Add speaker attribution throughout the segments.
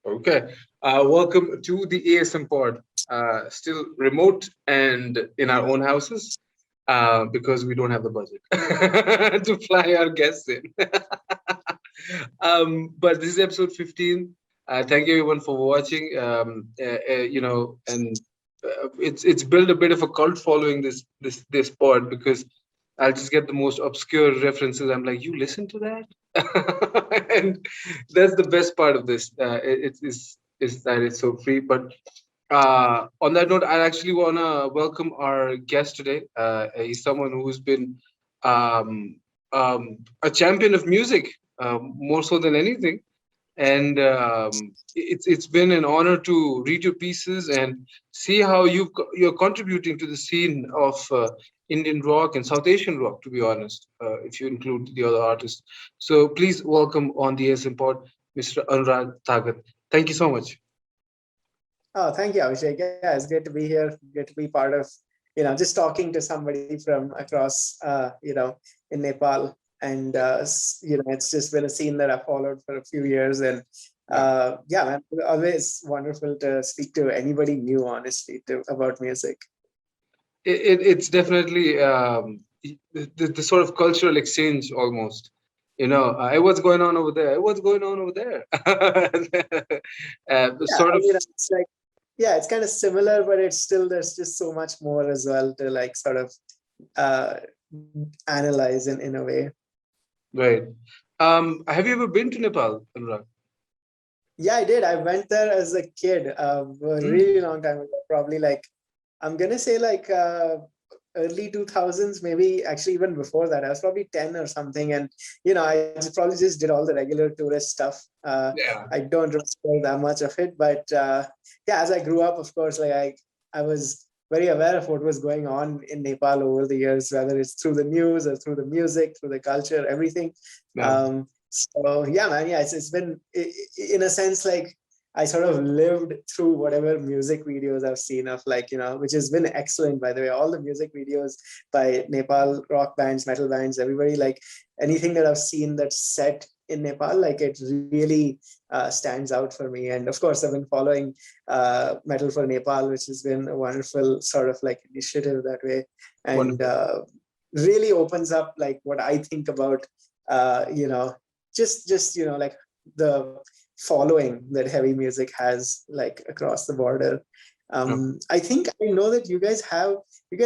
Speaker 1: Okay. Welcome to the ASM pod. Still remote and in our own houses because we don't have the budget to fly our guests in. But this is episode 15. Thank you everyone for watching. And it's built a bit of a cult following this pod because I'll just get the most obscure references. I'm like, you listen to that? And that's the best part of this. Is that it's so free. But on that note, I actually want to welcome our guest today. He's someone who's been um, a champion of music, more so than anything. And it's been an honor to read your pieces and see how you're contributing to the scene of Indian rock and South Asian rock. To be honest, if you include the other artists, so please welcome on the ASM pod, Mr. Anurag Tagat. Thank you so much.
Speaker 2: Oh, thank you, Abhishek. Yeah, it's great to be here. Great to be part of, just talking to somebody from across, in Nepal. And, it's just been a scene that I've followed for a few years. And yeah, man, always wonderful to speak to anybody new, honestly, about music.
Speaker 1: It's definitely the sort of cultural exchange almost. Hey, what's going on over there? Hey, what's going on over there?
Speaker 2: Yeah,
Speaker 1: Sort of.
Speaker 2: it's like, yeah, it's kind of similar, but it's still, there's just so much more as well to like sort of uh, analyze in a way.
Speaker 1: Right. Have you ever been to Nepal, Anurag?
Speaker 2: Yeah, I did. I went there as a kid, a really long time ago, probably like, I'm gonna say like early 2000s, maybe actually even before that. I was probably 10 or something. And, I probably just did all the regular tourist stuff.
Speaker 1: Yeah.
Speaker 2: I don't remember that much of it, but yeah, as I grew up, of course, like I was very aware of what was going on in Nepal over the years, whether it's through the news or through the music, through the culture, everything.
Speaker 1: Yeah.
Speaker 2: So yeah, man, yeah, it's been in a sense like I sort of lived through whatever music videos I've seen of like, which has been excellent, by the way. All the music videos by Nepal rock bands, metal bands, everybody, like anything that I've seen that's set in Nepal, like it really stands out for me. And of course, I've been following Metal for Nepal, which has been a wonderful sort of like initiative that way. And
Speaker 1: Wonderful.
Speaker 2: really opens up like what I think about, just, like the following that heavy music has like across the border.
Speaker 1: Yeah.
Speaker 2: I think I know that you guys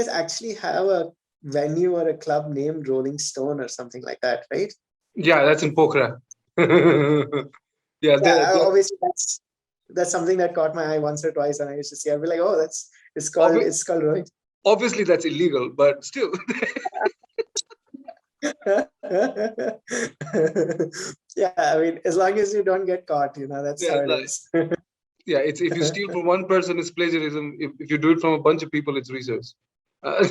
Speaker 2: actually have a venue or a club named Rolling Stone or something like that, right?
Speaker 1: Yeah, that's in Pokhara. Yeah,
Speaker 2: Yeah, obviously that's something that caught my eye once or twice, and I used to see. I'd be like, oh,
Speaker 1: obvi-
Speaker 2: it's called Rolling.
Speaker 1: obviously that's illegal, but still.
Speaker 2: Yeah, I mean, as long as you don't get caught, that's
Speaker 1: Yeah,
Speaker 2: how it
Speaker 1: like,
Speaker 2: is.
Speaker 1: yeah. It's if you steal from one person, it's plagiarism. If you do it from a bunch of people, it's research. Uh,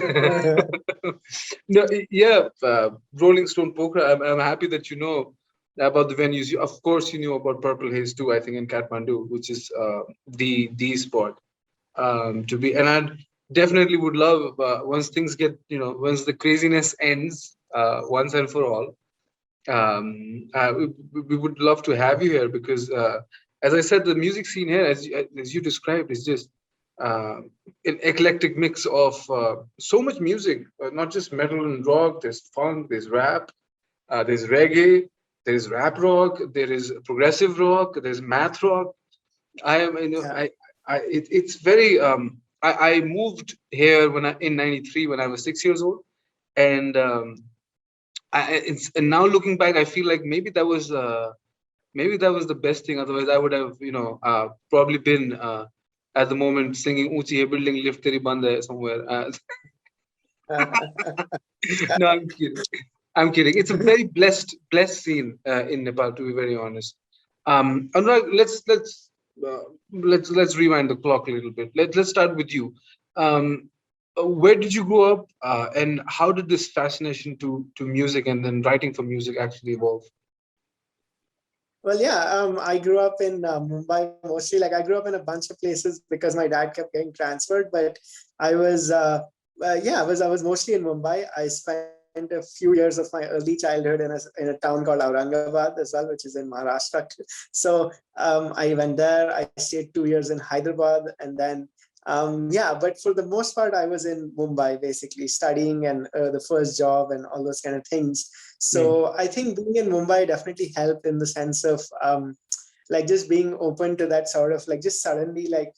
Speaker 1: no, yeah. Rolling Stone Pokhara. I'm happy that you know about the venues. Of course, you knew about Purple Haze too. I think in Kathmandu, which is the spot to be. And I definitely would love once things get once the craziness ends once and for all. We would love to have you here because, as I said, the music scene here, as you described, is just uh, an eclectic mix of so much music, not just metal and rock. There's funk, there's rap, there's reggae, there's rap rock, there is progressive rock, there's math rock. I am,
Speaker 2: Yeah.
Speaker 1: it's very. I moved here when in '93 when I was 6 years old, and it's and now looking back, I feel like maybe that was the best thing. Otherwise, I would have probably been at the moment singing "Unchi Hai Building Lift Teri Band Hai" somewhere. No, I'm kidding. I'm kidding. It's a very blessed scene in Nepal, to be very honest. Anurag, let's rewind the clock a little bit. Let's start with you. Um, where did you grow up, and how did this fascination to music and then writing for music actually evolve?
Speaker 2: Well, yeah, I grew up in Mumbai mostly. Like I grew up in a bunch of places because my dad kept getting transferred. But I was, yeah, I was mostly in Mumbai. I spent a few years of my early childhood in a town called Aurangabad as well, which is in Maharashtra. So I went there. I stayed 2 years in Hyderabad, and then yeah. But for the most part, I was in Mumbai, basically studying and the first job and all those kind of things.
Speaker 1: Mm.
Speaker 2: So I think being in Mumbai definitely helped in the sense of like just being open to that sort of like just suddenly like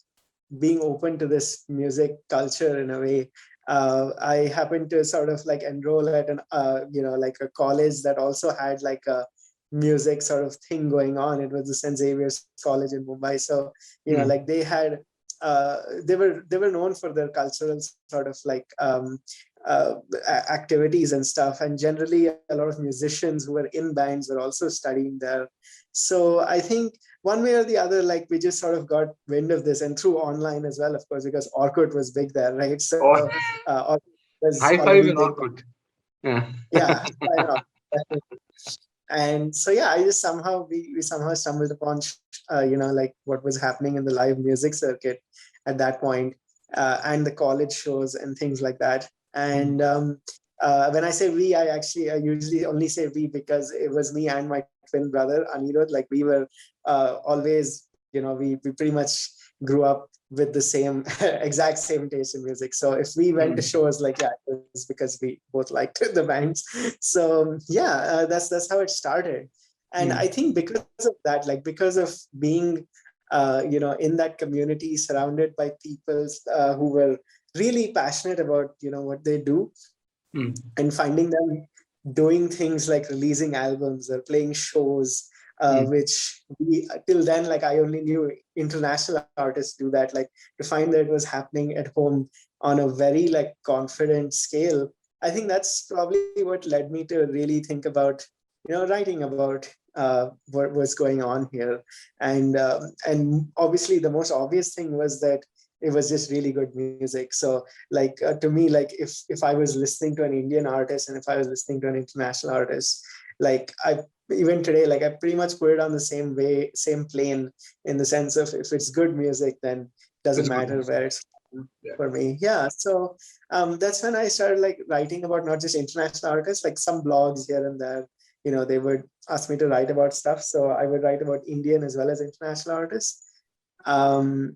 Speaker 2: being open to this music culture in a way. I happened to sort of like enroll at an like a college that also had like a music sort of thing going on. It was the St. Xavier's College in Mumbai. So
Speaker 1: Mm.
Speaker 2: like they had they were known for their cultural sort of like activities and stuff. And generally, a lot of musicians who were in bands were also studying there. So I think one way or the other, like we just sort of got wind of this, and through online as well, of course, because Orkut was big there, right? So
Speaker 1: Or
Speaker 2: Orkut was
Speaker 1: high
Speaker 2: already
Speaker 1: five and
Speaker 2: big.
Speaker 1: Orkut. Yeah.
Speaker 2: Yeah, I know. And so yeah, I just somehow we somehow stumbled upon like what was happening in the live music circuit at that point, and the college shows and things like that.
Speaker 1: Mm.
Speaker 2: And when I say we, I usually only say we because it was me and my twin brother Anirudh. Like we were always, we pretty much grew up with the same exact same taste in music. So if we went to
Speaker 1: Mm.
Speaker 2: shows, like yeah, it was because we both liked the bands. So yeah, that's how it started. And I
Speaker 1: Mm.
Speaker 2: think because of that, like because of being in that community surrounded by people who were really passionate about what they do,
Speaker 1: Mm.
Speaker 2: and finding them doing things like releasing albums or playing shows,
Speaker 1: Mm.
Speaker 2: which we till then, like I only knew international artists do that. Like to find that it was happening at home on a very like confident scale, I think that's probably what led me to really think about writing about what was going on here. And obviously the most obvious thing was that it was just really good music. So like to me, like if I was listening to an Indian artist and if I was listening to an international artist, like I even today, like I pretty much put it on the same way, same plane, in the sense of if it's good music, then doesn't
Speaker 1: It's good
Speaker 2: matter
Speaker 1: music.
Speaker 2: where it's from.
Speaker 1: Yeah.
Speaker 2: For me, yeah. So that's when I started like writing about not just international artists, like some blogs here and there, they would ask me to write about stuff, so I would write about Indian as well as international artists. um,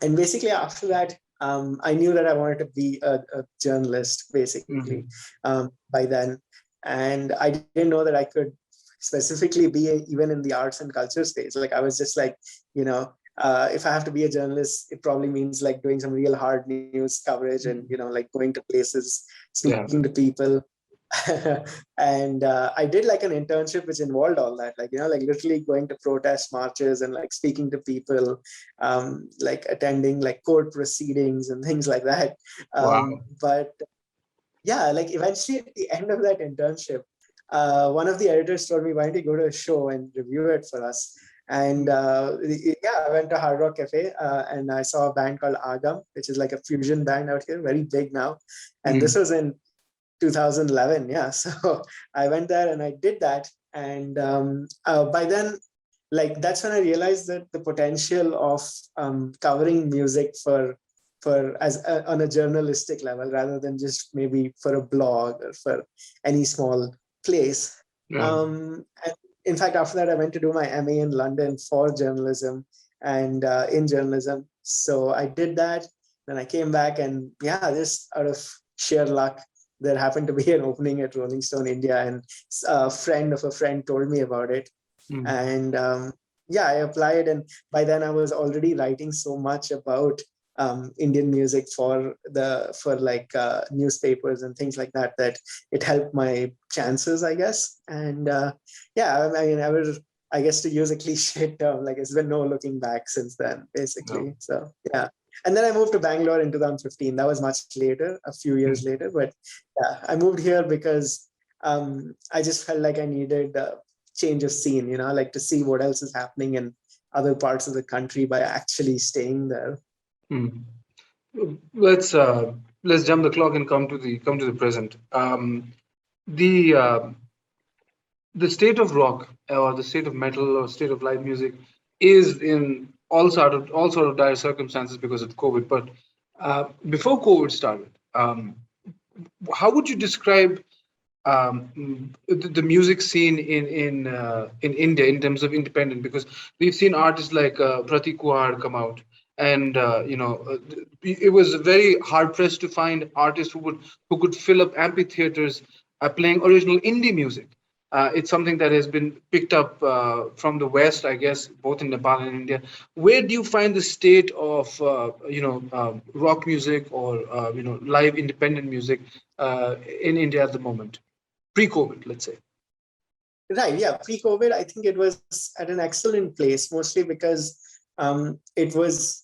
Speaker 2: and basically after that, I knew that I wanted to be a journalist, basically,
Speaker 1: Mm.
Speaker 2: by then. And I didn't know that I could specifically be even in the arts and culture space. Like I was just like, if I have to be a journalist, it probably means like doing some real hard news coverage and
Speaker 1: Mm.
Speaker 2: like going to places,
Speaker 1: Yeah.
Speaker 2: speaking to people. And I did like an internship which involved all that, like like literally going to protest marches and like speaking to people, like attending like court proceedings and things like that.
Speaker 1: Wow.
Speaker 2: But yeah, like eventually at the end of that internship, one of the editors told me, why don't you go to a show and review it for us? And
Speaker 1: Mm.
Speaker 2: yeah, I went to Hard Rock Cafe, and I saw a band called Agam, which is like a fusion band out here, very big now. And this
Speaker 1: Mm.
Speaker 2: was in 2011. Yeah. So I went there and I did that. And by then, like that's when I realized that the potential of covering music for as on a journalistic level rather than just maybe for a blog or for any small place.
Speaker 1: Yeah.
Speaker 2: And in fact, after that, I went to do my MA in London for journalism and in journalism. So I did that. Then I came back, and yeah, just out of sheer luck, there happened to be an opening at Rolling Stone India, and a friend of a friend told me about it.
Speaker 1: Mm.
Speaker 2: And yeah, I applied, and by then I was already writing so much about Indian music for like newspapers and things like that, that it helped my chances, I guess. And yeah, I mean, I guess to use a cliche term, like it's been no looking back since then,
Speaker 1: No.
Speaker 2: basically. So yeah. And then I moved to Bangalore in 2015. That was much later, a few years
Speaker 1: Mm.
Speaker 2: later. But yeah, I moved here because I just felt like I needed a change of scene, like to see what else is happening in other parts of the country by actually staying there.
Speaker 1: Mm. Let's let's jump the clock and come to the present. The the state of rock or the state of metal or state of live music is in all sort of dire circumstances because of COVID. But before COVID started, how would you describe the music scene in India in terms of independent, because we've seen artists like Pratik Kuhar come out, and it was very hard pressed to find artists who could fill up amphitheaters playing original indie music. It's something that has been picked up from the West, I guess, both in Nepal and India. Where do you find the state of rock music or live independent music in India at the moment? Pre-COVID, let's say.
Speaker 2: Right. Yeah. Pre-COVID, I think it was at an excellent place, mostly because it was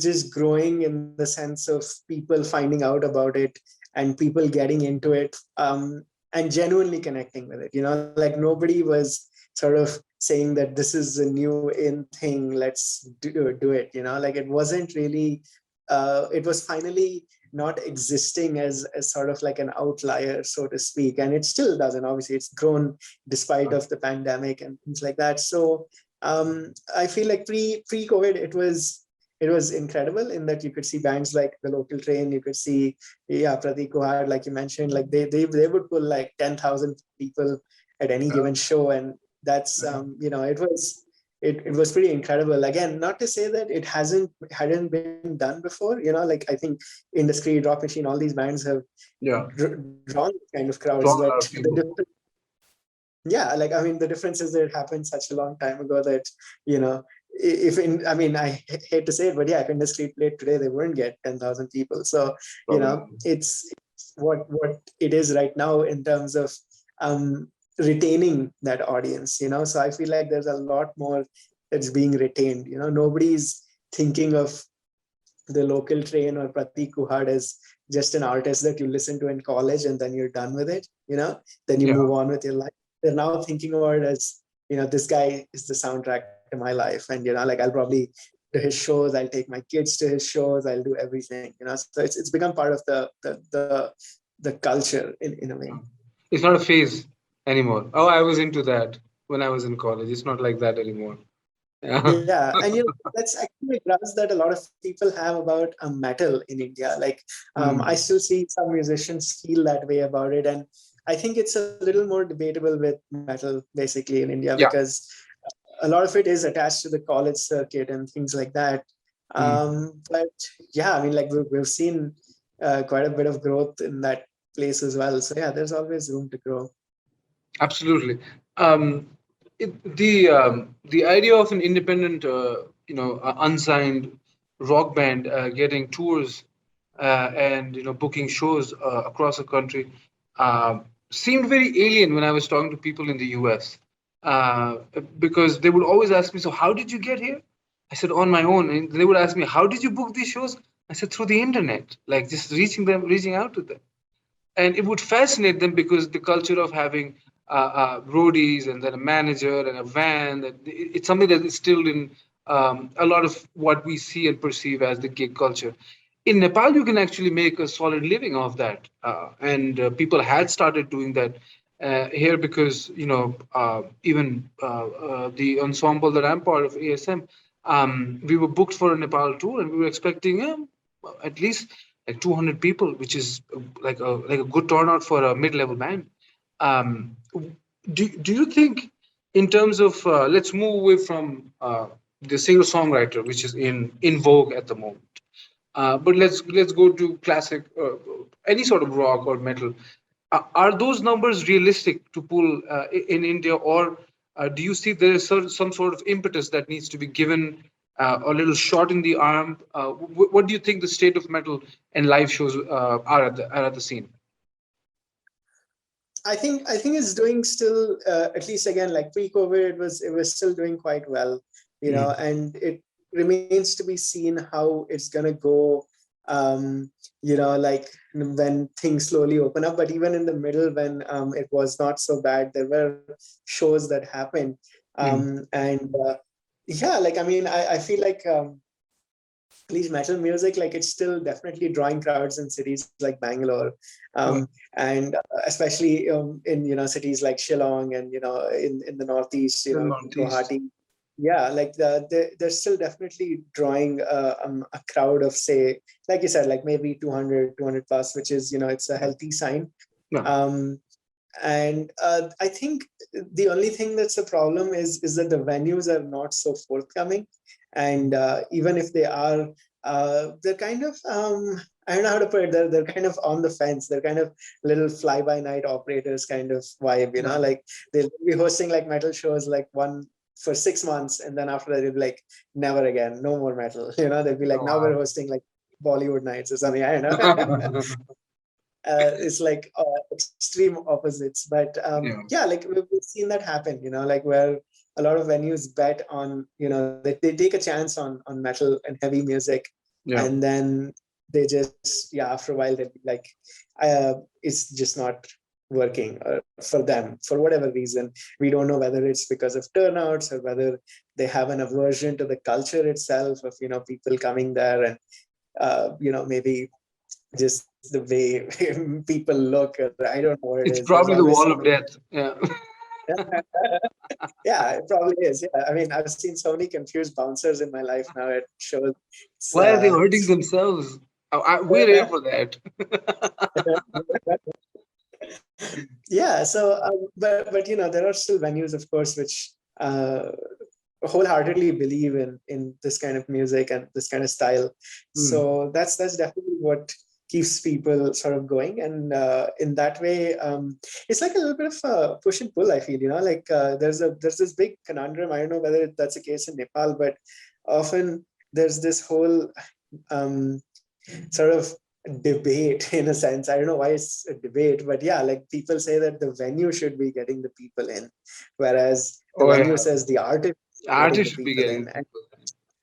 Speaker 2: just growing in the sense of people finding out about it and people getting into it, and genuinely connecting with it. Like nobody was sort of saying that this is a new in thing. Let's do it. Like it wasn't really. It was finally not existing as sort of like an outlier, so to speak, and it still doesn't. Obviously, it's grown despite of the pandemic and things like that. So I feel like pre-COVID, it was incredible in that you could see bands like the Local Train, you could see, yeah, Pratik Kuhar, like you mentioned, like they would pull like 10,000 people at any
Speaker 1: Yeah.
Speaker 2: given show, and that's it was pretty incredible. Again, not to say that it hadn't been done before. Like I think Industry, Rock Machine, all these bands have
Speaker 1: Yeah.
Speaker 2: drawn kind of crowds,
Speaker 1: Drawn a
Speaker 2: but
Speaker 1: lot of people.
Speaker 2: yeah, like I mean, the difference is that it happened such a long time ago that you know if in I mean, I hate to say it, but yeah, if Industry played today, they wouldn't get 10,000 people. So
Speaker 1: Probably.
Speaker 2: it's what it is right now in terms of um retaining that audience. So I feel like there's a lot more that's being retained. Nobody's thinking of the Local Train or Pratik Kuhad as just an artist that you listen to in college and then you're done with it. Then you
Speaker 1: Yeah.
Speaker 2: move on with your life. They're now thinking about it as, this guy is the soundtrack to my life. And, like I'll probably to his shows, I'll take my kids to his shows, I'll do everything. So it's become part of the culture in a way.
Speaker 1: It's not a phase anymore. Oh, I was into that when I was in college. It's not like that anymore. Yeah.
Speaker 2: Yeah, and that's actually a grudge that a lot of people have about metal in India. Like, I
Speaker 1: Hmm.
Speaker 2: still see some musicians feel that way about it, and I think it's a little more debatable with metal, basically in India,
Speaker 1: Yeah.
Speaker 2: because a lot of it is attached to the college circuit and things like that.
Speaker 1: Hmm.
Speaker 2: But yeah, I mean, like we've seen quite a bit of growth in that place as well. So yeah, there's always room to grow.
Speaker 1: Absolutely. Um, the idea of an independent, unsigned rock band getting tours and booking shows across the country seemed very alien when I was talking to people in the U.S. Uh, because they would always ask me, "So how did you get here?" I said, "On my own." And they would ask me, "How did you book these shows?" I said, "Through the internet, like just reaching out to them." And it would fascinate them because the culture of having roadies and then a manager and a van, that it's something that is still in a lot of what we see and perceive as the gig culture. In Nepal, you can actually make a solid living off that, and people had started doing that here because even the ensemble that I'm part of, ASM, we were booked for a Nepal tour and we were expecting at least like 200 people, which is like a good turnout for a mid-level band. Um, do you think, in terms of let's move away from the singer songwriter, which is in vogue at the moment, but let's go to classic, any sort of rock or metal. Are those numbers realistic to pull in India, or do you see there is some sort of impetus that needs to be given a little shot in the arm? What do you think the state of metal and live shows are at the scene?
Speaker 2: I think it's doing still, at least again, like pre-COVID, it was still doing quite well,
Speaker 1: Mm.
Speaker 2: and it remains to be seen how it's gonna go. um like when things slowly open up, but even in the middle, when it was not so bad, there were shows that happened.
Speaker 1: Mm.
Speaker 2: And yeah, like I mean, I feel like at least metal music, like it's still definitely drawing crowds in cities like Bangalore, um,
Speaker 1: Right.
Speaker 2: and especially in cities like Shillong, and in the northeast,
Speaker 1: The Northeast.
Speaker 2: Guwahati. Yeah, like they're still definitely drawing a crowd of, say, like you said, like maybe 200 plus, which is it's a
Speaker 1: Yeah.
Speaker 2: healthy sign.
Speaker 1: Yeah.
Speaker 2: Um, And I think the only thing that's a problem is that the venues are not so forthcoming, and even if they are, they're kind of I don't know how to put it. They're kind of on the fence. They're kind of little fly by night operators kind of vibe,
Speaker 1: Yeah.
Speaker 2: like they'll be hosting like metal shows like one for 6 months, and then after that they'll be like never again, no more metal. They'll be like,
Speaker 1: Oh,
Speaker 2: now we're
Speaker 1: wow.
Speaker 2: hosting like Bollywood nights or something. I don't know. It's like extreme opposites, but
Speaker 1: Yeah.
Speaker 2: yeah, like we've seen that happen, like where a lot of venues bet on, they take a chance on metal and heavy music,
Speaker 1: Yeah.
Speaker 2: and then they just, yeah, after a while they'll be like, it's just not working for them for whatever reason. We don't know whether it's because of turnouts or whether they have an aversion to the culture itself of people coming there, and maybe just the way people look. Or I don't know what it is.
Speaker 1: It's
Speaker 2: There's
Speaker 1: probably the
Speaker 2: always
Speaker 1: wall of
Speaker 2: something.
Speaker 1: death. Yeah.
Speaker 2: Yeah, it probably is. Yeah, I mean, I've seen so many confused bouncers in my life now. It shows. It's,
Speaker 1: Why are they hurting themselves? We're here for that.
Speaker 2: yeah. So, but there are still venues, of course, which wholeheartedly believe in this kind of music and this kind of style.
Speaker 1: Hmm.
Speaker 2: So that's definitely what keeps people sort of going. And in that way, it's like a little bit of a push and pull. I feel, like there's this big conundrum. I don't know whether that's the case in Nepal, but often there's this whole um, sort of debate in a sense. I don't know why it's a debate, but yeah, like people say that the venue should be getting the people in, whereas the
Speaker 1: Oh
Speaker 2: venue
Speaker 1: yeah,
Speaker 2: says the artist getting the
Speaker 1: artists should be
Speaker 2: people
Speaker 1: getting
Speaker 2: in. And
Speaker 1: people.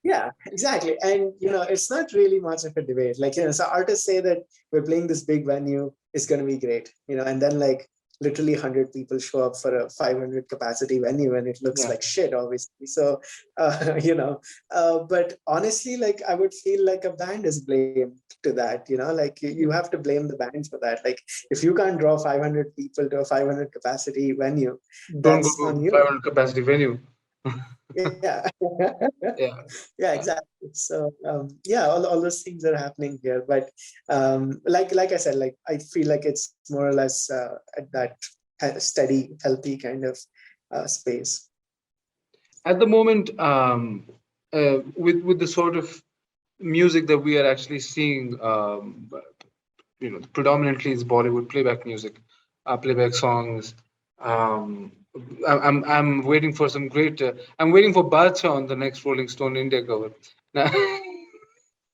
Speaker 2: yeah, exactly. And it's not really much of a debate. Like, so artists say that we're playing this big venue, it's gonna be great, and then like literally 100 people show up for a 500 capacity venue and it looks
Speaker 1: Yeah.
Speaker 2: like shit, obviously. So but honestly, like I would feel like a band is blamed to that, like you have to blame the band for that. Like if you can't draw 500 people to a 500 capacity venue,
Speaker 1: Don't go
Speaker 2: that's on
Speaker 1: to
Speaker 2: you.
Speaker 1: 500 capacity venue.
Speaker 2: Yeah.
Speaker 1: Yeah.
Speaker 2: Yeah, exactly. So yeah, all those things are happening here, but like I said, like I feel like it's more or less at that steady, healthy kind of space.
Speaker 1: At the moment, with the sort of music that we are actually seeing, predominantly is Bollywood playback music, playback songs. Um, I'm waiting for some great. I'm waiting for Badshah on the next Rolling Stone India cover. Now,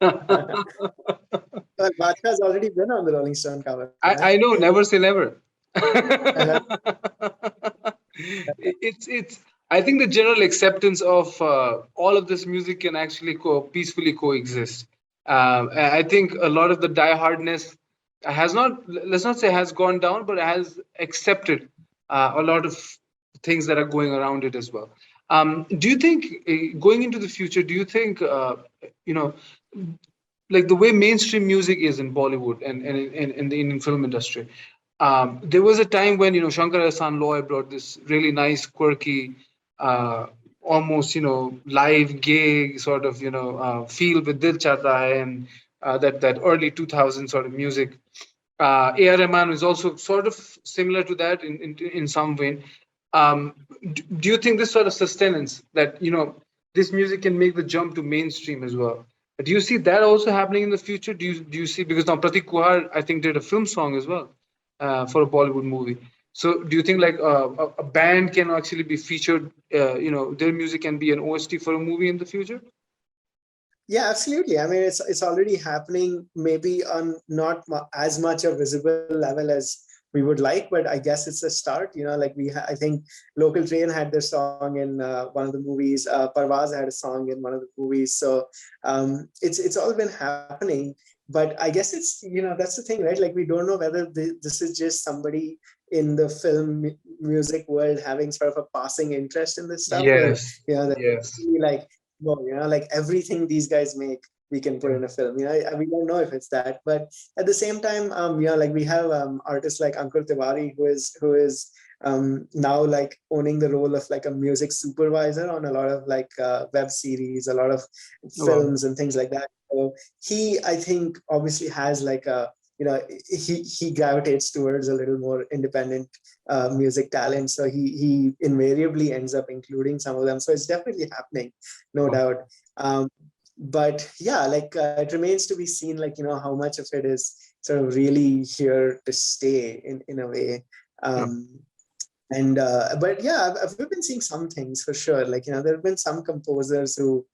Speaker 2: Well, Badshah has already been on the Rolling Stone cover, man.
Speaker 1: I know, never say never.
Speaker 2: Uh-huh.
Speaker 1: It's I think the general acceptance of all of this music can actually peacefully coexist. I think a lot of the diehardness has not, let's not say has gone down, but has accepted a lot of things that are going around it as well. Do you think, going into the future, do you think, you know like the way mainstream music is in Bollywood and in the Indian film industry? There was a time when Shankar Ehsaan Loy brought this really nice, quirky, almost live gig sort of feel with Dil Chahta Hai, and that early 2000 sort of music. A.R. Rahman is also sort of similar to that in some way. Do you think this sort of sustenance that this music can make the jump to mainstream as well? Do you see that also happening in the future? Do you see, because now Pratik Kuhar I think did a film song as well for a Bollywood movie. So do you think like a band can actually be featured? Their music can be an OST for a movie in the future?
Speaker 2: Yeah, absolutely. I mean, it's already happening, maybe on not as much a visible level as we would like, but I guess it's a start. Like I think Local Train had their song in one of the movies. Parvaz had a song in one of the movies. So it's all been happening. But I guess it's that's the thing, right? Like we don't know whether this is just somebody in the film music world having sort of a passing interest in this stuff, or
Speaker 1: Yes.
Speaker 2: that
Speaker 1: Yes.
Speaker 2: like no, like everything these guys make, we can put
Speaker 1: Yeah.
Speaker 2: in a film. We don't know if it's that, but at the same time, like we have artists like Ankur Tiwari, who is now like owning the role of like a music supervisor on a lot of like web series, a lot of
Speaker 1: Oh, wow.
Speaker 2: films and things like that. So he, I think, obviously has like a he gravitates towards a little more independent music talent. So he invariably ends up including some of them. So it's definitely happening, no doubt. Um, but yeah, like it remains to be seen, like how much of it is sort of really here to stay in a way.
Speaker 1: Yeah.
Speaker 2: Um, and but yeah, we've been seeing some things for sure. Like there have been some composers who,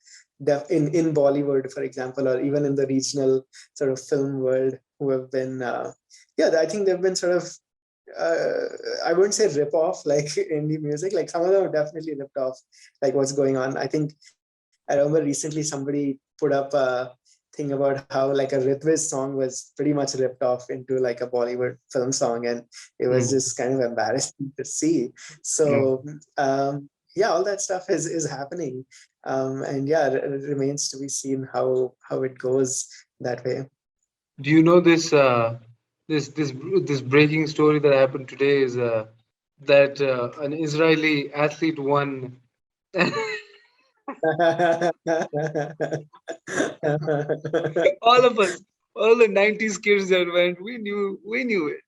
Speaker 2: in Bollywood, for example, or even in the regional sort of film world, who have been, yeah, I think they've been sort of, uh, I wouldn't say rip off like indie music. Like some of them have definitely ripped off like what's going on. I think I remember recently somebody put up a thing about how like a Ritviz song was pretty much ripped off into like a Bollywood film song, and it was
Speaker 1: Mm.
Speaker 2: just kind of embarrassing to see.
Speaker 1: Yeah.
Speaker 2: So yeah, all that stuff is happening, and yeah, it remains to be seen how it goes that way.
Speaker 1: Do you know this this breaking story that happened today is that an Israeli athlete won. All of us, all the 90s kids that went, we knew it.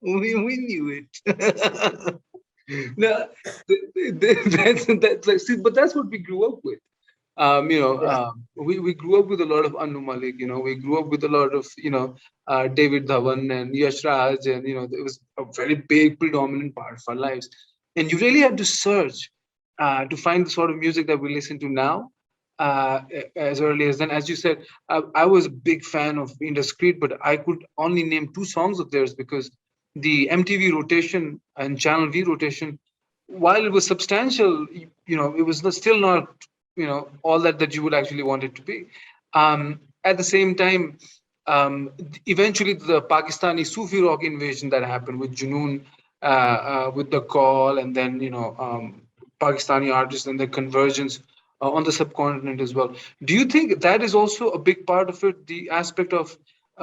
Speaker 1: We knew it. No, that's like, see, but that's what we grew up with.
Speaker 2: Yeah.
Speaker 1: We grew up with a lot of Anu Malik, we grew up with a lot of, David Dhawan and Yash Raj, and, it was a very big, predominant part of our lives. And you really had to search to find the sort of music that we listen to now. As early as then, as you said, I was a big fan of Indiscreet, but I could only name two songs of theirs because the MTV rotation and Channel V rotation, while it was substantial, it was still not, all that you would actually want it to be. At the same time, eventually the Pakistani Sufi rock invasion that happened with Junoon, with the call, and then Pakistani artists and the convergence on the subcontinent as well. Do you think that is also a big part of it, the aspect of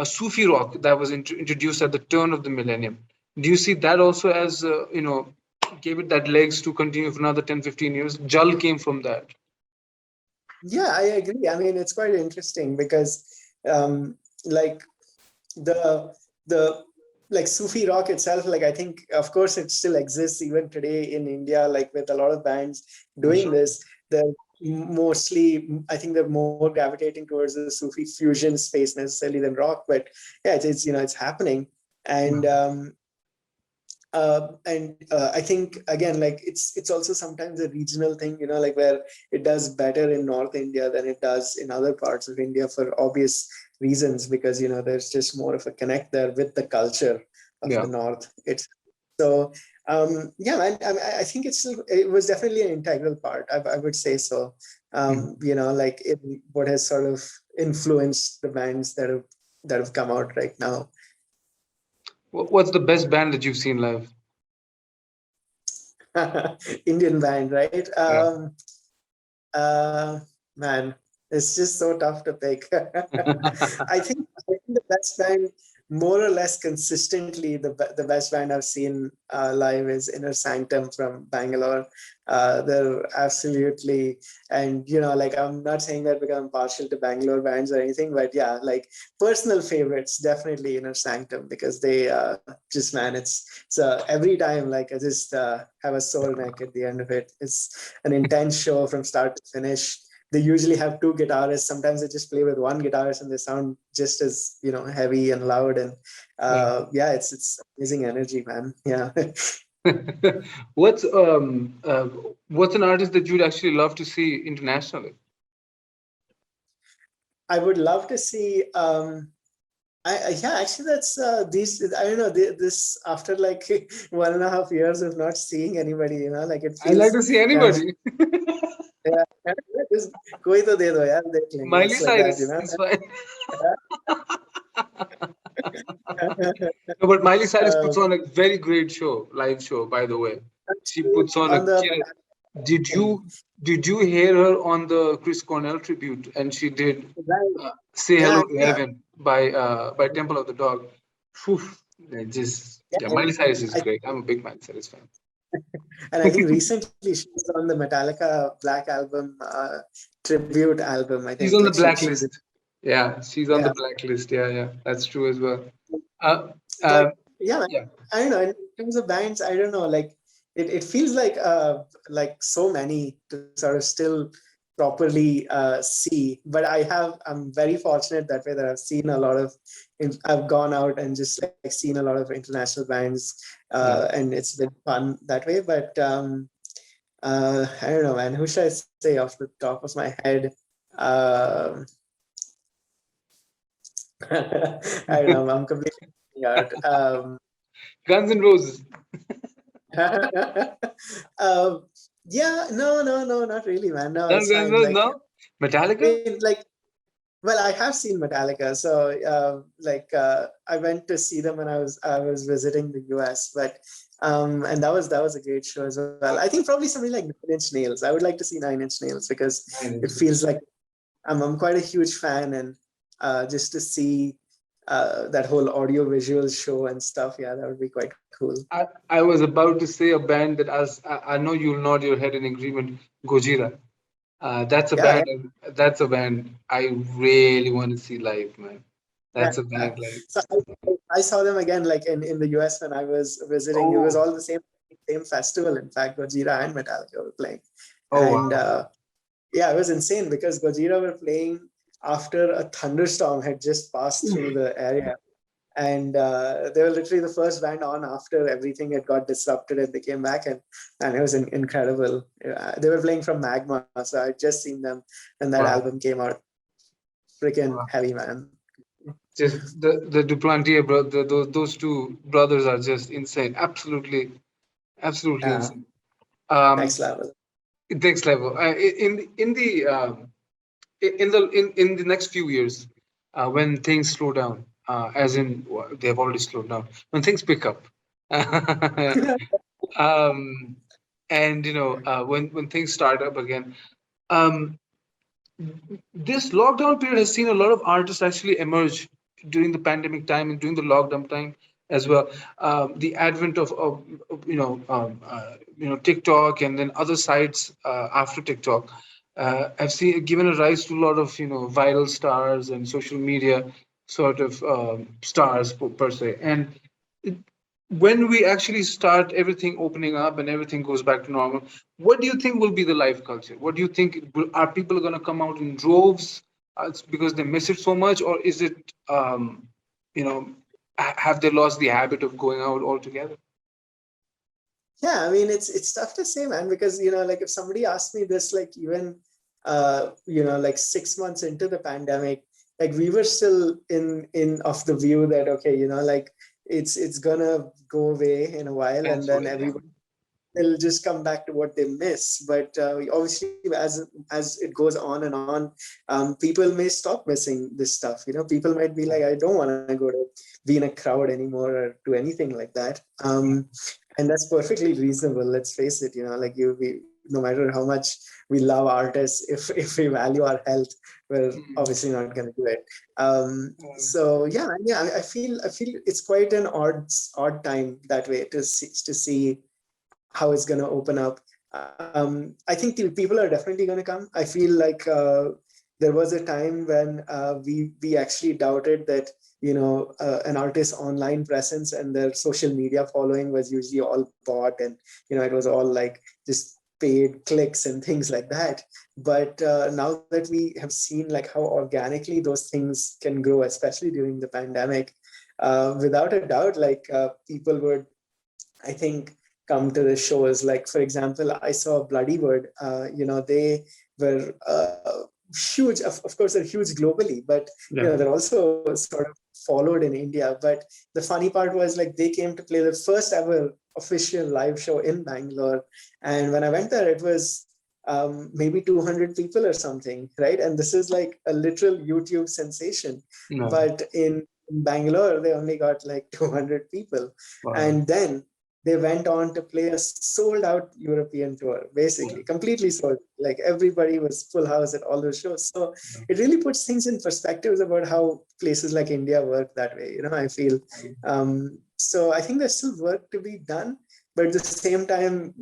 Speaker 1: Sufi rock that was introduced at the turn of the millennium? Do you see that also as, gave it that legs to continue for another 10, 15 years? Jal came from that.
Speaker 2: Yeah, I agree. I mean, it's quite interesting because, like the the like Sufi rock itself, like I think, of course, it still exists even today in India. Like with a lot of bands
Speaker 1: For
Speaker 2: doing
Speaker 1: sure.
Speaker 2: this, they're mostly, I think, they're more gravitating towards the Sufi fusion space necessarily than rock. But yeah, it's it's happening,
Speaker 1: Yeah.
Speaker 2: and I think again, like it's also sometimes a regional thing, like where it does better in North India than it does in other parts of India for obvious reasons, because there's just more of a connect there with the culture of
Speaker 1: Yeah.
Speaker 2: the North. It's so yeah, man, I think it was definitely an integral part. I would say so.
Speaker 1: Mhm.
Speaker 2: Like what has sort of influenced the bands that have come out right now.
Speaker 1: What's the best band that you've seen live?
Speaker 2: Indian band, right?
Speaker 1: Yeah.
Speaker 2: Uh, Man, it's just so tough to pick. I think the best band, more or less consistently, the best band I've seen live is Inner Sanctum from Bangalore. They're absolutely, and like I'm not saying that because I'm partial to Bangalore bands or anything, but yeah, like personal favorites, definitely Inner Sanctum, because they just, man, it's every time, like I just have a sore neck at the end of it. It's an intense show from start to finish. They usually have two guitarists. Sometimes they just play with one guitarist and they sound just as heavy and loud. And
Speaker 1: Yeah.
Speaker 2: yeah, it's amazing energy, man. Yeah.
Speaker 1: What's what's an artist that you'd actually love to see internationally?
Speaker 2: I would love to see yeah, actually, that's these. I don't know. This after like 1.5 years of not seeing anybody, like it
Speaker 1: I'd like
Speaker 2: feels
Speaker 1: to see
Speaker 2: kind of,
Speaker 1: anybody.
Speaker 2: yeah. Just कोई तो दे दो यार, देख लेंगे.
Speaker 1: Miley
Speaker 2: It's like that,
Speaker 1: Cyrus is fine. No, but Miley Cyrus puts
Speaker 2: um,
Speaker 1: on a very great show, live show, by the way. She puts on a
Speaker 2: on the
Speaker 1: killer. Did you did you hear her on the Chris Cornell tribute? And she did
Speaker 2: right.
Speaker 1: "Say
Speaker 2: Yeah,
Speaker 1: Hello to
Speaker 2: yeah,
Speaker 1: Heaven" by Temple of the Dog. Phew, just
Speaker 2: yeah.
Speaker 1: yeah, Miley Cyrus is
Speaker 2: I,
Speaker 1: great. I'm a big Miley Cyrus fan.
Speaker 2: and I think recently she was on the Metallica Black Album tribute album. I
Speaker 1: She's
Speaker 2: think
Speaker 1: on the
Speaker 2: like she did.
Speaker 1: blacklist. Yeah, she's on the
Speaker 2: Yeah,
Speaker 1: blacklist. Yeah, yeah, that's true as well. Uh,
Speaker 2: but
Speaker 1: uh,
Speaker 2: yeah,
Speaker 1: yeah,
Speaker 2: I don't know. In terms of bands, I don't know. Like it feels like so many to sort of still properly see. But I'm very fortunate that way that I've seen a lot of. I've gone out and just like seen a lot of international bands,
Speaker 1: yeah.
Speaker 2: and it's been fun that way. But I don't know, man. Who should I say off the top of my head? Um I don't know. I'm completely out.
Speaker 1: Guns N' Roses.
Speaker 2: um, yeah, no, not really, man. No,
Speaker 1: No,
Speaker 2: it's
Speaker 1: Guns N'
Speaker 2: fine.
Speaker 1: Roses,
Speaker 2: Like,
Speaker 1: no.
Speaker 2: I
Speaker 1: Metallica.
Speaker 2: mean, like, well, I have seen Metallica, so I went to see them when I was visiting the US, but and that was a great show as well. I think probably something like Nine Inch Nails. I would like to see Nine Inch Nails because
Speaker 1: Nine
Speaker 2: it
Speaker 1: Inch
Speaker 2: feels
Speaker 1: Nails.
Speaker 2: like I'm quite a huge fan, and just to see that whole audio visual show and stuff, yeah, that would be quite cool.
Speaker 1: I was about to say a band that I know you'll nod your head in agreement. Gojira. That's a
Speaker 2: Yeah, yeah.
Speaker 1: band. That's a band I really want to see live, man.
Speaker 2: Yeah.
Speaker 1: That's a band like.
Speaker 2: So I saw them again, like in the US when I was visiting. It was
Speaker 1: Oh,
Speaker 2: all the same festival. In fact, Gojira and Metallica were playing,
Speaker 1: oh
Speaker 2: and
Speaker 1: wow.
Speaker 2: yeah, it was insane because Gojira were playing after a thunderstorm had just passed through the area, and they were literally the first band on after everything had got disrupted and they came back, and it was incredible. They were playing from Magma, so I'd just seen them when that
Speaker 1: Wow.
Speaker 2: album came out. Freaking
Speaker 1: Wow.
Speaker 2: heavy, man.
Speaker 1: Just the Duplantier brother, those two brothers are just insane. Absolutely, absolutely
Speaker 2: Yeah,
Speaker 1: insane.
Speaker 2: next
Speaker 1: Um,
Speaker 2: level.
Speaker 1: next level. In the next few years, when things slow down, as in they have already slowed down, when things pick up, um, and when things start up again, um, this lockdown period has seen a lot of artists actually emerge during the pandemic time and during the lockdown time as well. The advent of TikTok and then other sites after TikTok have seen given a rise to a lot of viral stars and social media sort of stars per se. And when we actually start everything opening up and everything goes back to normal, what do you think will be the life culture? What do you think? Are people going to come out in droves it's because they miss it so much, or is it, you know, have they lost the habit of going out altogether?
Speaker 2: Yeah, I mean it's tough to say, man, because like if somebody asked me this, like even like 6 months into the pandemic, like we were still in of the view that okay, like it's gonna go away in a while, and
Speaker 1: That's
Speaker 2: then
Speaker 1: right. Yeah.
Speaker 2: everybody they'll just come back to what they miss. But obviously, as it goes on and on, people may stop missing this stuff. People might be like, I don't want to go to be in a crowd anymore or do anything like that. And that's perfectly reasonable. Let's face it. Like no matter how much we love artists, if we value our health, we're
Speaker 1: Mhm.
Speaker 2: obviously not going to do it.
Speaker 1: Um,
Speaker 2: So yeah, I feel it's quite an odd time that way to see how it's going to open up. I think the people are definitely going to come. I feel like there was a time when we actually doubted that an artist's online presence and their social media following was usually all bought, and it was all like just paid clicks and things like that. But now that we have seen like how organically those things can grow, especially during the pandemic, without a doubt, like people would, I think, come to the shows. Like, for example, I saw Bloody Word. They were huge. Of course, they're huge globally, but
Speaker 1: yeah.
Speaker 2: they're also sort of followed in India. But the funny part was like they came to play the first ever official live show in Bangalore, and when I went there, it was maybe 200 people or something, right? And this is like a literal YouTube sensation,
Speaker 1: No.
Speaker 2: but in Bangalore, they only got like 200 people.
Speaker 1: Wow.
Speaker 2: And then they went on to play a sold out European tour, basically, completely sold. Like everybody was full house at all those shows. So it really puts things in perspectives about how places like India work that way. I feel. So I think there's still work to be done. but at the same time,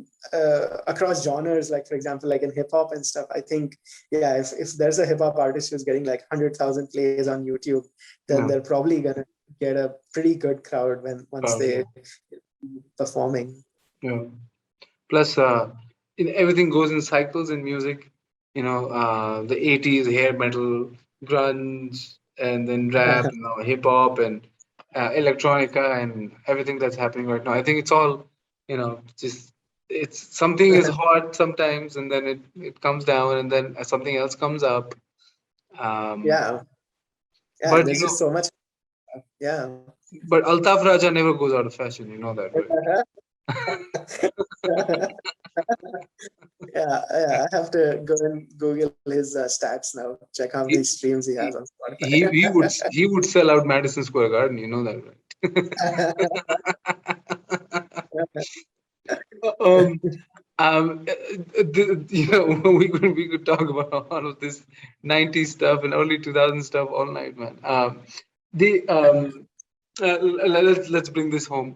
Speaker 2: across genres, like for example, like in hip hop and stuff, I think, yeah, if there's a hip hop artist who's getting like 100,000 plays on YouTube, then
Speaker 1: Yeah.
Speaker 2: they're probably gonna get a pretty good crowd when once
Speaker 1: Yeah.
Speaker 2: they performing.
Speaker 1: Yeah. Plus, everything goes in cycles in music. The 80s hair metal, grunge, and then rap, hip hop, and electronica, and everything that's happening right now. I think it's all, just it's something is hot sometimes, and then it comes down, and then something else comes up. Um,
Speaker 2: Yeah, yeah,
Speaker 1: but
Speaker 2: there's just so much. Yeah.
Speaker 1: but Altaf Raja never goes out of fashion. You know that, right?
Speaker 2: Yeah, yeah, I have to go and Google his stats now. Check how many
Speaker 1: He,
Speaker 2: streams he has on
Speaker 1: he,
Speaker 2: Spotify.
Speaker 1: he would sell out Madison Square Garden. You know that, right? um, we could talk about all of this 90s stuff and early 2000 stuff all night, man. The let's bring this home.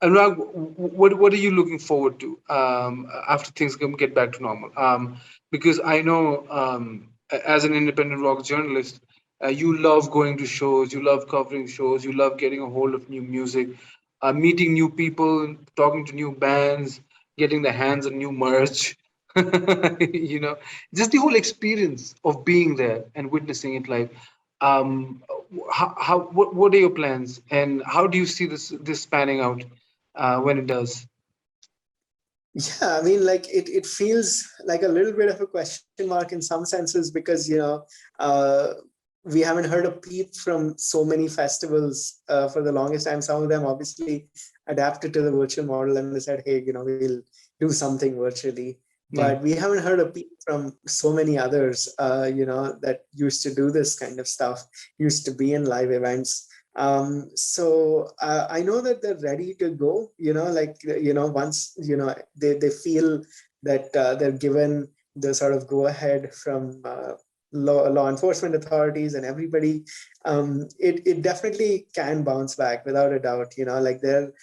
Speaker 1: Anurag, what are you looking forward to after things get back to normal? Because I know, as an independent rock journalist, you love going to shows, you love covering shows, you love getting a hold of new music, meeting new people, talking to new bands, getting their hands on new merch. you know, just the whole experience of being there and witnessing it live. Um, what are your plans, and how do you see this panning out when it does?
Speaker 2: Yeah, I mean, like it feels like a little bit of a question mark in some senses because, uh, we haven't heard a peep from so many festivals for the longest time. Some of them obviously adapted to the virtual model and they said, hey, we'll do something virtually.
Speaker 1: Yeah.
Speaker 2: But we haven't heard a peep from so many others, that used to do this kind of stuff, used to be in live events. So I know that they're ready to go, like, once, they feel that they're given the sort of go ahead from law enforcement authorities and everybody. It definitely can bounce back without a doubt, like the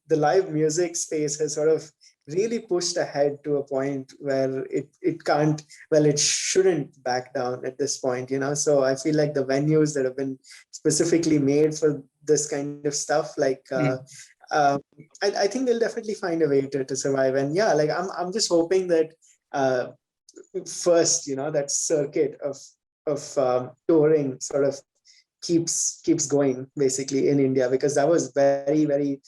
Speaker 2: live music space has sort of really pushed ahead to a point where it can't, well, it shouldn't back down at this point. So I feel like the venues that have been specifically made for this kind of stuff, like
Speaker 1: Mm.
Speaker 2: uh, I think they'll definitely find a way to survive. And yeah, like I'm just hoping that uh, first, that circuit of touring sort of keeps going basically in India, because that was very, very,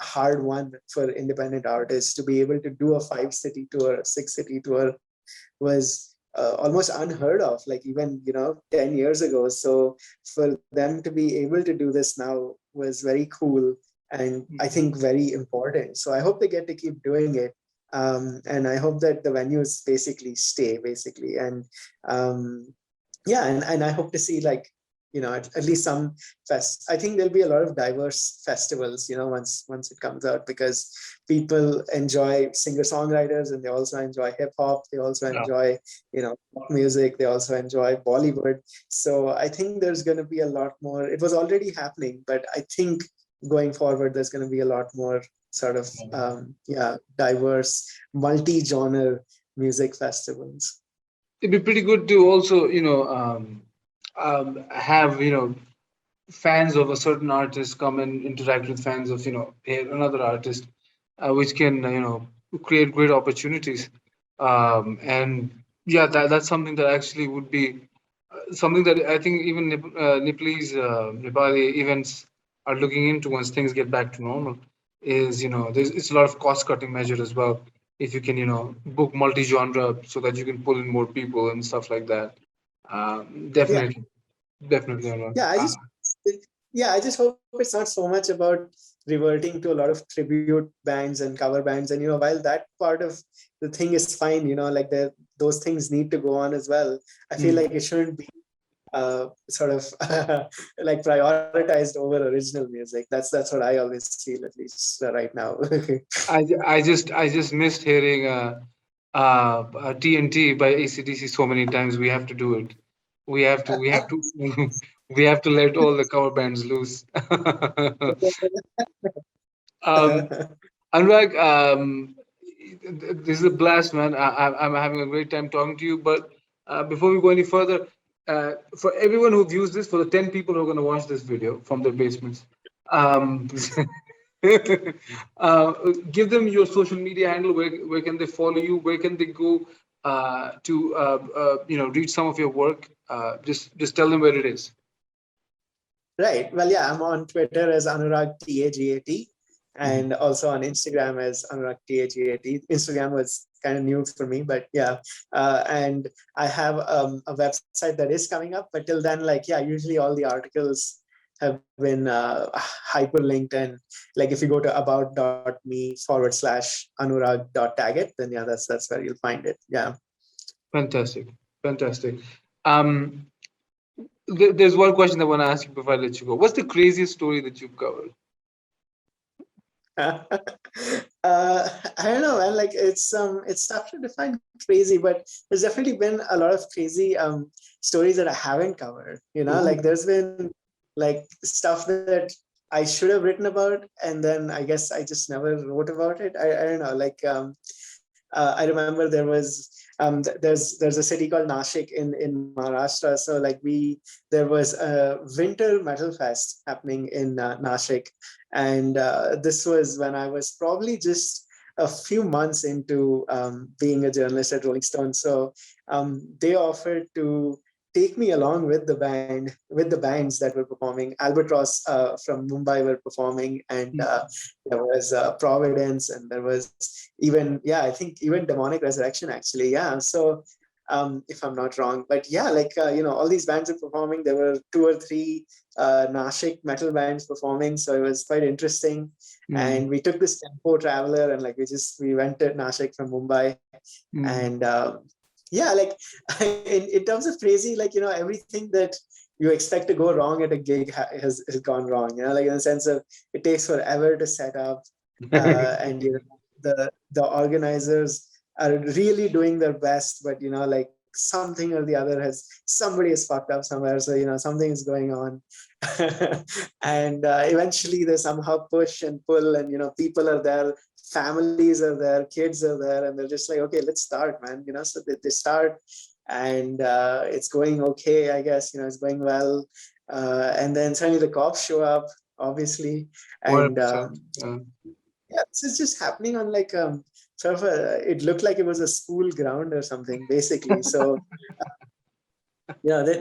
Speaker 2: hard one for independent artists to be able to do a 5 city tour, a 6 city tour was almost unheard of, like even 10 years ago. So for them to be able to do this now was very cool, and I think very important. So I hope they get to keep doing it. And I hope that the venues basically stay basically. And yeah, and I hope to see, like, at least some fest. I think there'll be a lot of diverse festivals, once it comes out, because people enjoy singer songwriters and they also enjoy hip hop. They also
Speaker 1: Yeah.
Speaker 2: enjoy, pop music. They also enjoy Bollywood. So I think there's going to be a lot more. It was already happening, but I think going forward, there's going to be a lot more sort of, yeah, diverse, multi-genre music festivals.
Speaker 1: It'd be pretty good to also, have, fans of a certain artist come and interact with fans of, another artist, which can, create great opportunities. And yeah, that's something that actually would be something that I think even Nepali events are looking into once things get back to normal. Is, it's a lot of cost cutting measure as well. If you can, book multi genre so that you can pull in more people and stuff like that.
Speaker 2: Yeah.
Speaker 1: Definitely, definitely, Anurag.
Speaker 2: Yeah, I just hope it's not so much about reverting to a lot of tribute bands and cover bands. And while that part of the thing is fine, like those things need to go on as well. I feel like
Speaker 1: Mm.
Speaker 2: it shouldn't be sort of like prioritized over original music. That's what I always feel, at least right now.
Speaker 1: I just missed hearing TNT by AC/DC so many times. We have to do it. We have to we have to let all the cover bands loose. Um, Anurag, this is a blast, man. I'm having a great time talking to you. But before we go any further, for everyone who views this, for the 10 people who are going to watch this video from their basements, um, uh, give them your social media handle. Where can they follow you? Where can they go to read some of your work? Just tell them where it is.
Speaker 2: Right. Well, yeah, I'm on Twitter as Anurag Tagat, and
Speaker 1: Mhm.
Speaker 2: also on Instagram as Anurag Tagat. Instagram was kind of new for me, but yeah. And I have a website that is coming up, but till then, like, yeah, usually all the articles have been hyperlinked, and like if you go to about.me/Anurag.tagat, then yeah, that's where you'll find it. Yeah.
Speaker 1: Fantastic, fantastic. Um, there's one question I want to ask you before I let you go. What's the craziest story that you've covered?
Speaker 2: I don't know, man. Like it's tough to define crazy, but there's definitely been a lot of crazy stories that I haven't covered. You know, like
Speaker 1: Ooh.
Speaker 2: there's been like stuff that I should have written about, and then I guess I just never wrote about it. I don't know. Like I remember there was there's a city called Nashik in Maharashtra. So like there was a winter metal fest happening in Nashik, and this was when I was probably just a few months into being a journalist at Rolling Stone. So they offered to take me along with the bands that were performing. Albatross from Mumbai were performing, and there was Providence, and there was even, yeah, I think even Demonic Resurrection, actually. Yeah. So if I'm not wrong, but yeah, like all these bands are performing. There were two or three Nashik metal bands performing, so it was quite interesting. And
Speaker 1: Mm,
Speaker 2: we took this tempo traveler, and like we went to Nashik from Mumbai, and
Speaker 1: mm.
Speaker 2: yeah, like in terms of crazy, like everything that you expect to go wrong at a gig has gone wrong. Like in the sense of it takes forever to set up, and the organizers are really doing their best, but like something or the other somebody has fucked up somewhere, so something is going on. And eventually they somehow push and pull, and people are there, families are there, kids are there, and they're just like, okay, let's start, man. So they start, and it's going okay, I guess. It's going well, and then suddenly the cops show up, obviously. And
Speaker 1: 100%. Yeah.
Speaker 2: yeah, this is just happening on like sort of it looked like it was a school ground or something, basically. So yeah, they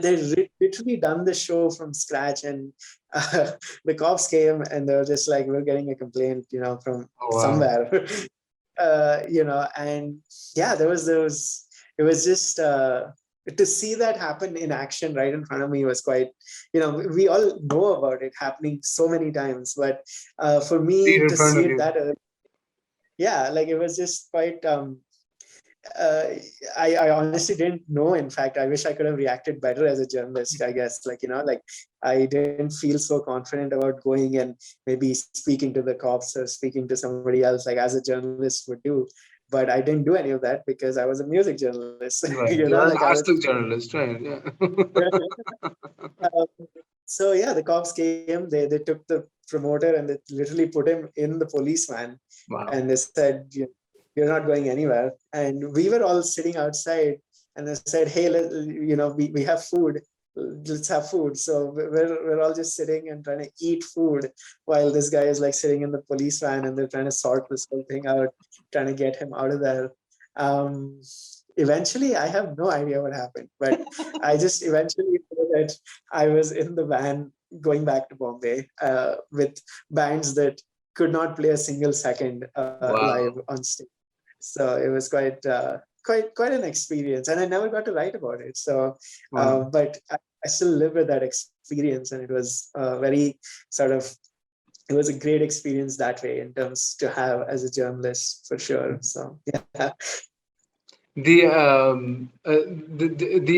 Speaker 2: literally done the show from scratch, and the cops came, and they were just like, we're getting a complaint, from
Speaker 1: Oh, wow.
Speaker 2: somewhere. And yeah, it was just to see that happen in action right in front of me was quite, we all know about it happening so many times, but for
Speaker 1: See
Speaker 2: me
Speaker 1: it in
Speaker 2: to
Speaker 1: front
Speaker 2: see
Speaker 1: of
Speaker 2: it
Speaker 1: you.
Speaker 2: that early, yeah, like it was just quite uh, I honestly didn't know. In fact, I wish I could have reacted better as a journalist, I guess. Like, like I didn't feel so confident about going and maybe speaking to the cops or speaking to somebody else, like as a journalist would do. But I didn't do any of that because I was a music journalist.
Speaker 1: Right.
Speaker 2: Like
Speaker 1: You're
Speaker 2: I
Speaker 1: an
Speaker 2: was.
Speaker 1: Aztec journalist, right? Yeah.
Speaker 2: Um, so yeah, the cops came. They took the promoter and they literally put him in the police van, and
Speaker 1: Wow.
Speaker 2: they said, "You're not going anywhere." And we were all sitting outside, and they said, "Hey, we have food. Let's have food." So we're all just sitting and trying to eat food while this guy is like sitting in the police van, and they're trying to sort this whole thing out, trying to get him out of there. Um, Eventually, I have no idea what happened, but I just eventually know that I was in the van going back to Bombay with bands that could not play a single second live
Speaker 1: Wow.
Speaker 2: on stage. So it was quite an experience, and I never got to write about it. So,
Speaker 1: Wow.
Speaker 2: but I still live with that experience, and it was very sort of it was a great experience that way in terms to have as a journalist for sure. So yeah.
Speaker 1: The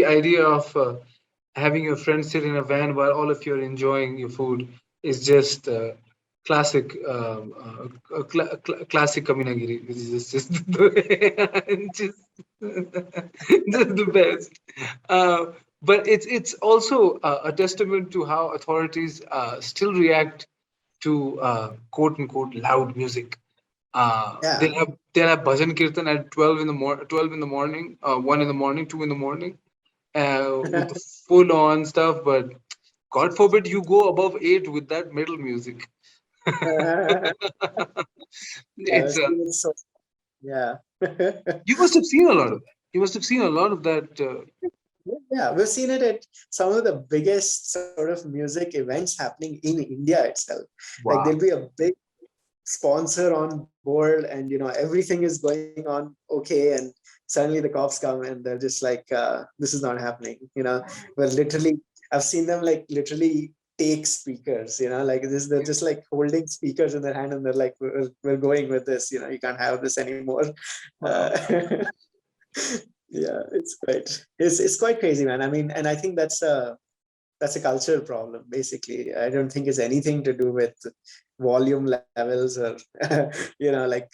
Speaker 1: idea of having your friends sit in a van while all of you are enjoying your food is just classic classic Kaminagiri. This is just just just the best. But it's also a testament to how authorities still react to quote unquote loud music.
Speaker 2: Yeah.
Speaker 1: They'll have bhajan kirtan at 12 in the morning, 1 in the morning, 2 in the morning, with the full on stuff. But God forbid you go above 8 with that metal music.
Speaker 2: Yeah,
Speaker 1: It's
Speaker 2: it's so, yeah.
Speaker 1: You must have seen a lot of that. You must have seen a lot of that.
Speaker 2: Yeah, we've seen it at some of the biggest sort of music events happening in India itself. Like there'll
Speaker 1: Wow.
Speaker 2: be a big sponsor on board, and everything is going on okay, and suddenly the cops come and they're just like, "This is not happening." Well, literally, I've seen them like literally take speakers. Like this, they're just like holding speakers in their hand, and they're like, "We're going with this. You can't have this anymore."
Speaker 1: Wow.
Speaker 2: Uh, yeah, it's quite crazy, man. I mean, and I think that's a cultural problem, basically. I don't think it's anything to do with volume levels or like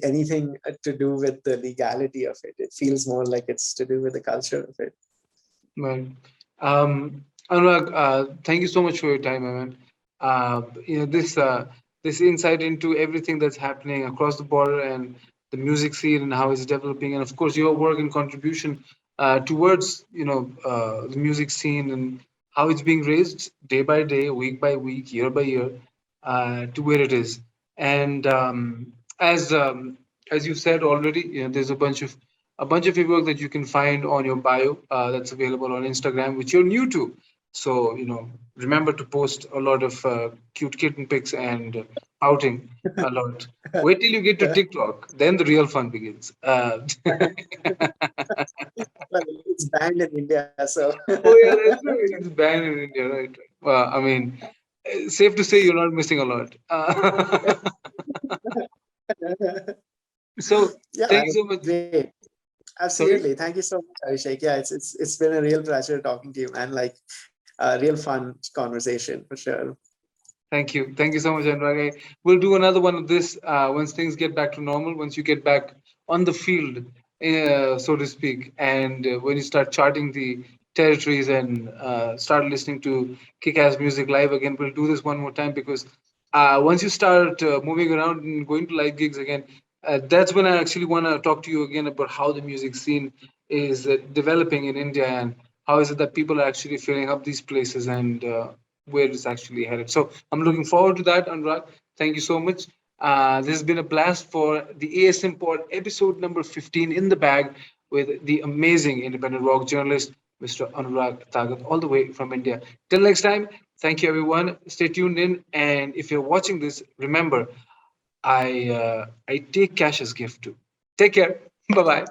Speaker 2: anything to do with the legality of it. It feels more like it's to do with the culture of it.
Speaker 1: Well, Anurag, thank you so much for your time, man. This insight into everything that's happening across the border and the music scene and how it's developing, and of course your work and contribution towards the music scene and how it's being raised day by day, week by week, year by year, to where it is. And as as you said already, there's a bunch of your work that you can find on your bio that's available on Instagram, which you're new to. So, remember to post a lot of cute kitten pics and outing a lot. Wait till you get to TikTok, then the real fun begins.
Speaker 2: Well, it's banned in India, so
Speaker 1: Oh, yeah, that's right. It's banned in India, right? Well, I mean, safe to say you're not missing a lot. So,
Speaker 2: yeah,
Speaker 1: thank you so much.
Speaker 2: great.
Speaker 1: Sorry?
Speaker 2: Absolutely. Thank you so much, Abhishek. Yeah, it's been a real pleasure talking to you, man. Like real fun conversation for sure.
Speaker 1: Thank you. Thank you so much, Anurag. We'll do another one of this once things get back to normal, once you get back on the field, so to speak, and when you start charting the territories and start listening to kick-ass music live again. We'll do this one more time because once you start moving around and going to live gigs again, that's when I actually want to talk to you again about how the music scene is developing in India and how is it that people are actually filling up these places and where it's actually headed. So I'm looking forward to that, Anurag. Thank you so much. This has been a blast for the ASM Pod episode number 15 in the bag with the amazing independent rock journalist, Mr. Anurag Tagat, all the way from India. Till next time, thank you everyone. Stay tuned in. And if you're watching this, remember, I take cash as gift too. Take care. Bye bye.